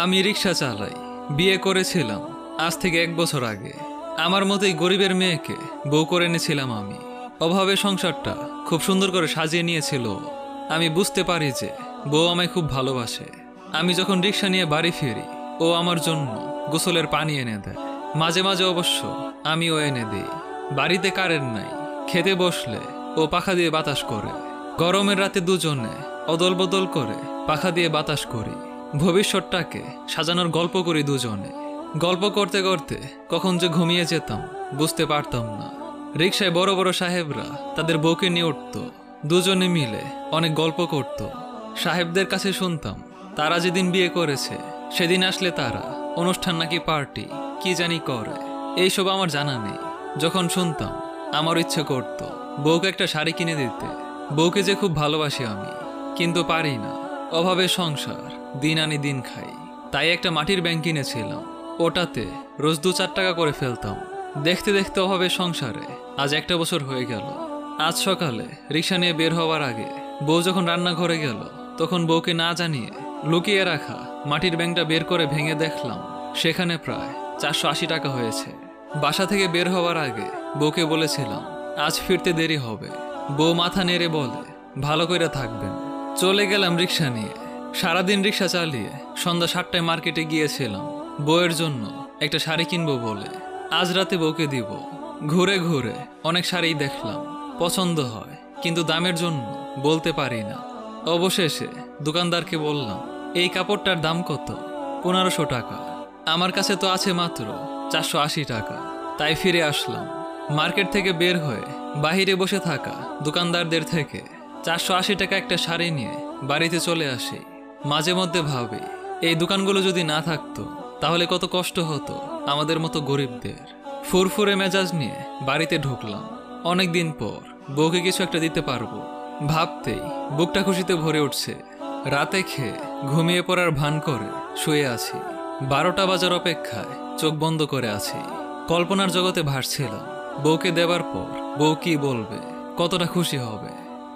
আমি রিক্সা চালাই। বিয়ে করেছিলাম আজ থেকে 1 বছর আগে। আমার মতোই গরিবের মেয়েকে বউ করে এনেছিলাম আমি। অভাবে সংসারটা খুব সুন্দর করে সাজিয়ে নিয়েছিল। আমি বুঝতে পারি যে বউ আমায় খুব ভালোবাসে। আমি যখন রিক্সা নিয়ে বাড়ি ফিরি, ও আমার জন্য গোসলের পানি এনে দেয়। মাঝে মাঝে অবশ্য আমিও এনে দিই। বাড়িতে কারেন্ট নাই, খেতে বসলে ও পাখা দিয়ে বাতাস করে। গরমের রাতে দুজনে অদল বদল করে পাখা দিয়ে বাতাস করি। ভবিষ্যৎটাকে সাজানোর গল্প করি দুজনে। গল্প করতে করতে কখন যে ঘুমিয়ে যেতাম বুঝতে পারতাম না। রিকশায় বড় বড় সাহেবরা তাদের বউকে নিয়ে উঠত। দুজনে মিলে অনেক গল্প করত। সাহেবদের কাছে শুনতাম তারা যেদিন বিয়ে করেছে সেদিন আসলে তারা অনুষ্ঠান নাকি পার্টি কি জানি করে। এইসব আমার জানা নেই। যখন শুনতাম আমার ইচ্ছে করত বউকে একটা শাড়ি কিনে দিতে। বউকে যে খুব ভালোবাসি আমি, কিন্তু পারি না। অভাবে সংসার, দিন আনি দিন খাই। তাই একটা মাটির ব্যাংক কিনেছিলাম। ওটাতে রোজ 2-4 টাকা করে ফেলতাম। দেখতে দেখতে অভাবে সংসারে আজ 1 বছর হয়ে গেল। আজ সকালে রিক্সা নিয়ে বের হওয়ার আগে বউ যখন রান্নাঘরে গেল, তখন বউকে না জানিয়ে লুকিয়ে রাখা মাটির ব্যাংকটা বের করে ভেঙে দেখলাম সেখানে প্রায় 480 টাকা হয়েছে। বাসা থেকে বের হওয়ার আগে বউকে বলেছিলাম আজ ফিরতে দেরি হবে। বউ মাথা নেড়ে বলে ভালো করে থাকবেন। চলে গেলাম রিক্সা নিয়ে। সারাদিন রিক্সা চালিয়ে সন্ধ্যা 7টায় মার্কেটে গিয়েছিলাম বউয়ের জন্য একটা শাড়ি কিনবো বলে। আজ রাতে বউকে দিব। ঘুরে ঘুরে অনেক শাড়ি দেখলাম, পছন্দ হয়, কিন্তু দামের জন্য বলতে পারি না। অবশেষে দোকানদারকে বললাম এই কাপড়টার দাম কত? 1500 টাকা। আমার কাছে তো আছে মাত্র 480 টাকা। তাই ফিরে আসলাম। মার্কেট থেকে বের হয়ে বাহিরে বসে থাকা দোকানদারদের থেকে 480 টাকা একটা শাড়ি নিয়ে বাড়িতে চলে আসি। মাঝে মধ্যে ভাবি এই দোকানগুলো যদি না থাকতো তাহলে কত কষ্ট হতো আমাদের মতো গরিবদের। ফুরফুরে মেজাজ নিয়ে বাড়িতে ঢুকলাম। অনেকদিন পর বউকে কিছু একটা দিতে পারবো ভাবতেই বুকটা খুশিতে ভরে উঠছে। রাতে খেয়ে ঘুমিয়ে পড়ার ভান করে শুয়ে আছি। 12টা বাজার অপেক্ষায় চোখ বন্ধ করে আছি। কল্পনার জগতে ভাসছিলাম বউকে দেবার পর বউ কি বলবে, কতটা খুশি হবে।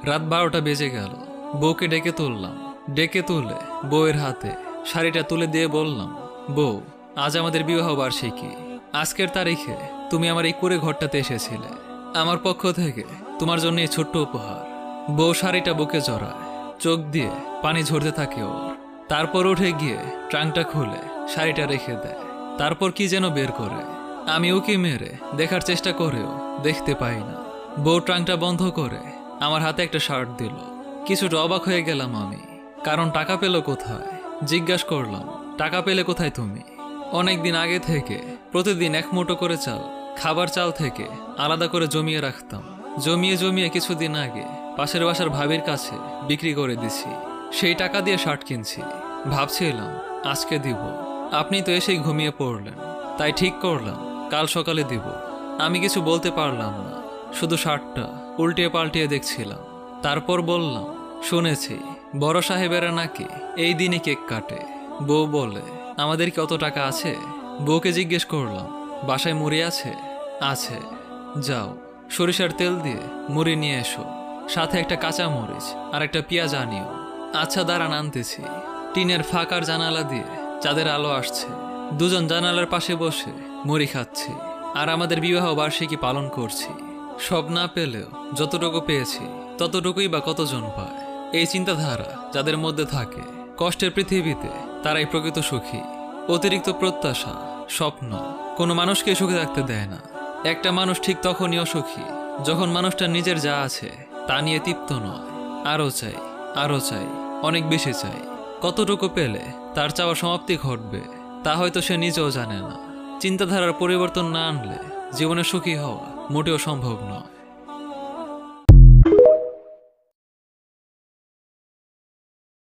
রাত 12টা বেজে গেল। বউকে ডেকে তুললাম। ডেকে তুলে বউয়ের হাতে শাড়িটা তুলে দিয়ে বললাম, বউ, আজ আমাদের বিবাহ বার্ষিকী। আজকের তারিখে তুমি আমার এই কুঁড়ে ঘরটাতে এসেছিলে। আমার পক্ষ থেকে তোমার জন্য এই ছোট্ট উপহার। বউ শাড়িটা বুকে জড়ায়, চোখ দিয়ে পানি ঝরতে থাকে ওর। তারপর উঠে গিয়ে ট্রাঙ্কটা খুলে শাড়িটা রেখে দেয়। তারপর কি যেন বের করে। আমি উকি মেরে দেখার চেষ্টা করেও দেখতে পাই না। বউ ট্রাঙ্কটা বন্ধ করে আমার হাতে একটা শার্ট দিল। কিছুটা অবাক হয়ে গেলাম আমি, কারণ টাকা পেল কোথায়? জিজ্ঞাসা করলাম, টাকা পেলে কোথায় তুমি? অনেকদিন আগে থেকে প্রতিদিন 1 মুঠো করে চাল খাবার চাল থেকে আলাদা করে জমিয়ে রাখতাম। জমিয়ে জমিয়ে কিছুদিন আগে পাশের বাসার ভাবির কাছে বিক্রি করে দিছি। সেই টাকা দিয়ে শার্ট কিনছি। ভাবছিলাম আজকে দিব, আপনি তো এসেই ঘুমিয়ে পড়লেন। তাই ঠিক করলাম কাল সকালে দিব। আমি কিছু বলতে পারলাম না, শুধু শার্টটা উল্টিয়ে পাল্টিয়ে দেখছিলাম। তারপর বললাম, শুনেছি বড় সাহেবেরা নাকি এই দিনই কেক কাটে। বউ বলে, আমাদের কত টাকা আছে? বউকে জিজ্ঞেস করলাম, বাসায় মুড়ি আছে? আছে। যাও সরিষার তেল দিয়ে মুড়ি নিয়ে এসো, সাথে একটা কাঁচা মরিচ আর একটা পেঁয়াজ আনিও। আচ্ছা দাঁড়ান আনতেছি। টিনের ফাঁকার জানালা দিয়ে চাঁদের আলো আসছে। দুজন জানালার পাশে বসে মুড়ি খাচ্ছি আর আমাদের বিবাহ বার্ষিকী পালন করছি। সব না পেলেও যতটুকু পেয়েছি ততটুকুই বা কতজন পায়? এই চিন্তাধারা যাদের মধ্যে থাকে কষ্টের পৃথিবীতে তারাই প্রকৃত সুখী। অতিরিক্ত প্রত্যাশা, স্বপ্ন কোনো মানুষকে সুখে থাকতে দেয় না। একটা মানুষ ঠিক তখনই অসুখী যখন মানুষটা নিজের যা আছে তা নিয়ে তৃপ্ত নয়। আরও চাই, আরও চাই, অনেক বেশি চাই। কতটুকু পেলে তার চাওয়া সমাপ্তি ঘটবে তা হয়তো সে নিজেও জানে না। চিন্তাধারার পরিবর্তন না আনলে জীবনে সুখী হওয়া মোটেও সম্ভব নয়।